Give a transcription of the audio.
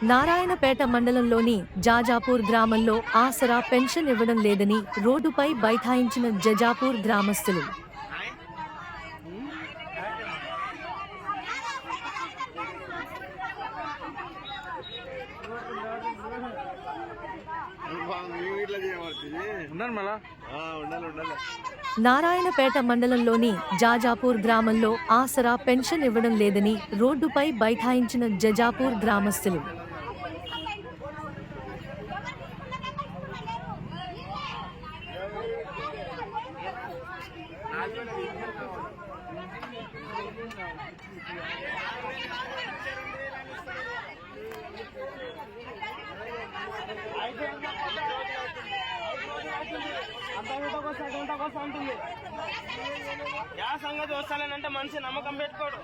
నారాయణపేట మండలంలోని జాజాపూర్ గ్రామంలో ఆసరా పెన్షన్ ఇవ్వడం లేదని రోడ్డుపై బైఠాయించిన జజాపూర్ గ్రామస్తులు. నారాయణపేట మండలంలోని జాజాపూర్ గ్రామంలో ఆసరా పెన్షన్ ఇవ్వడం లేదని రోడ్డుపై బైఠాయించిన జజాపూర్ గ్రామస్తులు. యా సంగతి వస్తానంటే మనిషి నమ్మకం పెట్టుకోడు.